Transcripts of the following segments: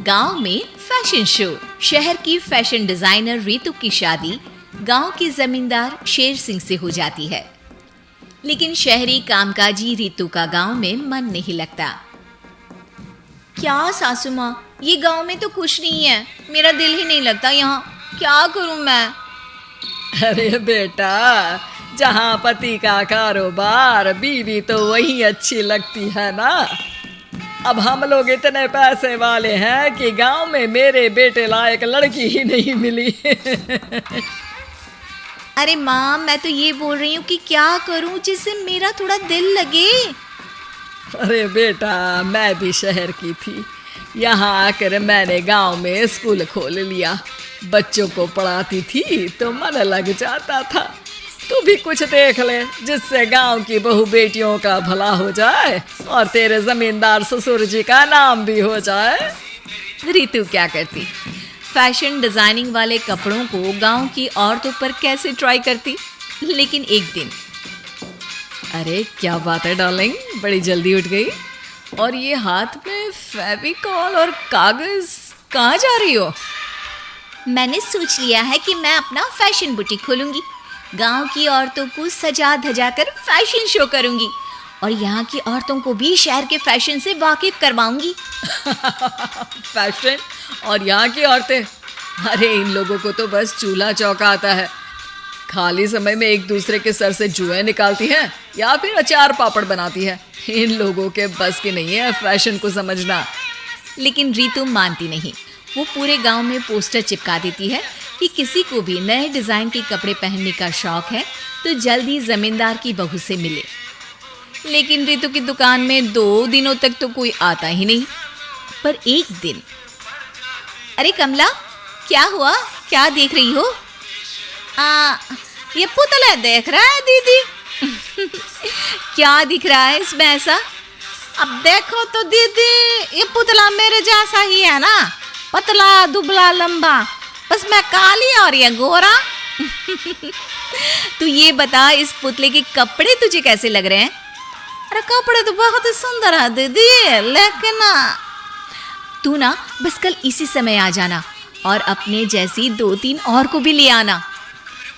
गांव में fashion show. शहर की फैशन डिजाइनर रितु की शादी गांव के जमींदार शेर सिंह से हो जाती है, लेकिन शहरी कामकाजी रितु का गांव में मन नहीं लगता। क्या सासू माँ, ये गांव में तो खुश नहीं है, मेरा दिल ही नहीं लगता यहाँ, क्या करूँ मैं? अरे बेटा, जहाँ पति का कारोबार बीवी तो वही अच्छी लगती है ना। अब हम लोग इतने पैसे वाले हैं कि गांव में मेरे बेटे लायक लड़की ही नहीं मिली। अरे माँ, मैं तो ये बोल रही हूँ कि क्या करूँ जिससे मेरा थोड़ा दिल लगे। अरे बेटा, मैं भी शहर की थी, यहाँ आकर मैंने गांव में स्कूल खोल लिया। बच्चों को पढ़ाती थी तो मन लग जाता था। तू भी कुछ देख ले जिससे गांव की बहू बेटियों का भला हो जाए और तेरे जमींदार ससुर जी का नाम भी हो जाए। रितु क्या करती, फैशन डिजाइनिंग वाले कपड़ों को गांव की औरतों पर कैसे ट्राई करती। लेकिन एक दिन, अरे क्या बात है डार्लिंग, बड़ी जल्दी उठ गई। और ये हाथ में फेविकॉल और कागज, कहाँ जा रही हो? मैंने सोच लिया है कि मैं अपना फैशन बुटीक खोलूंगी। गांव की औरतों को सजा धजा कर फैशन शो करूंगी और यहाँ की औरतों को भी शहर के फैशन से वाकिफ करवाऊंगी। फैशन और यहाँ की औरतें, अरे इन लोगों को तो बस चूल्हा चौका आता है। खाली समय में एक दूसरे के सर से जुएं निकालती हैं या फिर अचार पापड़ बनाती है। इन लोगों के बस की नहीं है फैशन को समझना। लेकिन रितु मानती नहीं। वो पूरे गांव में पोस्टर चिपका देती है कि किसी को भी नए डिजाइन के कपड़े पहनने का शौक है तो जल्दी जमींदार की बहू से मिले। लेकिन रितु की दुकान में 2 दिनों तक तो कोई आता ही नहीं। पर एक दिन, अरे कमला, क्या हुआ, क्या देख रही हो? ये पुतला देख रहा है दीदी। क्या दिख रहा है इसमें ऐसा? अब देखो तो दीदी, ये पुतला मेरे जैसा ही है ना, पतला दुबला लंबा, बस मैं काली और ये गोरा। तू ये बता, इस पुतले के कपड़े तुझे कैसे लग रहे हैं? अरे कपड़े तो बहुत ही सुंदर है दीदी, लेकिन तू ना बस कल इसी समय आ जाना और अपने जैसी 2-3 और को भी ले आना।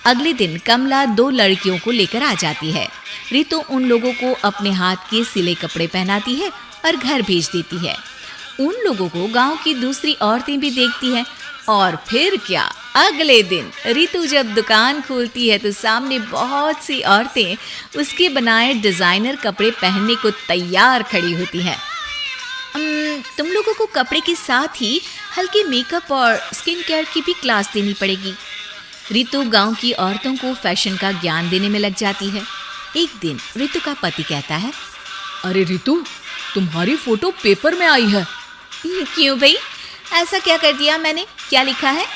अगले दिन कमला 2 लड़कियों को लेकर आ जाती है। रितु उन लोगों को अपने हाथ के सिले कपड़े पहनाती है और घर भेज देती है। उन लोगों को गांव की दूसरी औरतें भी देखती हैं। और फिर क्या, अगले दिन रितु जब दुकान खोलती है तो सामने बहुत सी औरतें उसके बनाए डिजाइनर कपड़े पहनने को तैयार खड़ी होती हैं। तुम लोगों को कपड़े के साथ ही हल्के मेकअप और स्किन केयर की भी क्लास देनी पड़ेगी। रितु गांव की औरतों को फैशन का ज्ञान देने में लग जाती है। एक दिन रितु का पति कहता है, अरे रितु, तुम्हारी फोटो पेपर में आई है। क्यों भाई, ऐसा क्या कर दिया मैंने, क्या लिखा है?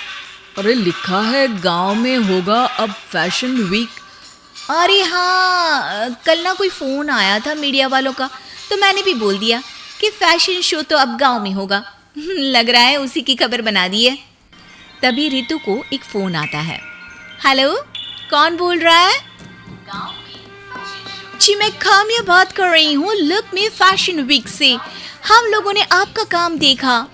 अरे लिखा है गांव में होगा अब फैशन वीक। अरे हाँ, कल ना कोई फोन आया था मीडिया वालों का, तो मैंने भी बोल दिया कि फैशन शो तो अब गांव में होगा। लग रहा है उसी की खबर बना दी है। तभी रितु को एक फोन आता है। हेलो, कौन बोल रहा है? जी मैं खामिया बात कर रही हूँ लुक में फैशन वीक से। हम लोगों ने आपका काम देखा।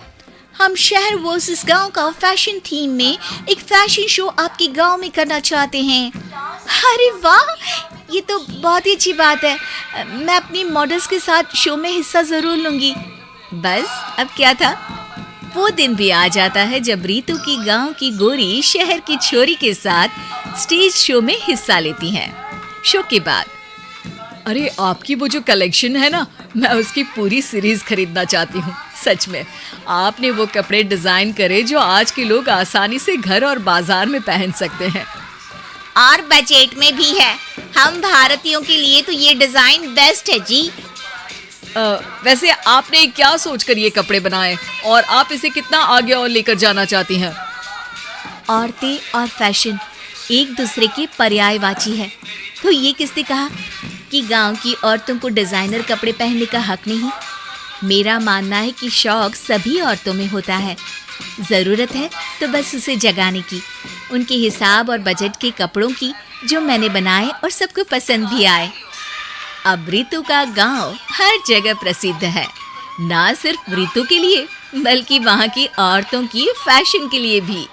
हम शहर वर्सेस गांव का फैशन थीम में एक फैशन शो आपके गांव में करना चाहते हैं। अरे वाह, ये तो बहुत ही अच्छी बात है। मैं अपनी मॉडल्स के साथ शो में हिस्सा जरूर लूंगी। बस अब क्या था, वो दिन भी आ जाता है जब रितु की गांव की गोरी शहर की छोरी के साथ स्टेज शो में हिस्सा लेती हैं। शो के बाद, अरे आपकी वो जो कलेक्शन है ना, मैं उसकी पूरी सीरीज खरीदना चाहती हूँ। सच में आपने वो कपड़े डिजाइन करे जो आज के लोग आसानी से घर और बाजार में पहन सकते हैं और बजट में भी है। हम भारतीयों के लिए तो ये डिजाइन बेस्ट है जी। वैसे आपने क्या सोचकर ये कपड़े बनाए और आप इसे कितना आगे और लेकर जाना चाहती हैं? औरतें और फैशन एक दूसरे के पर्यायवाची है। तो ये किसने कहा कि गांव की औरतों को डिजाइनर कपड़े पहनने का हक नहीं? मेरा मानना है कि शौक सभी औरतों में होता है। ज़रूरत है तो बस उसे जगाने की, उनके हिसाब और बजट के कपड़ों की जो मैंने बनाए और सबको पसंद भी आए। अब रितु का गांव हर जगह प्रसिद्ध है, ना सिर्फ रितु के लिए बल्कि वहाँ की औरतों की फैशन के लिए भी।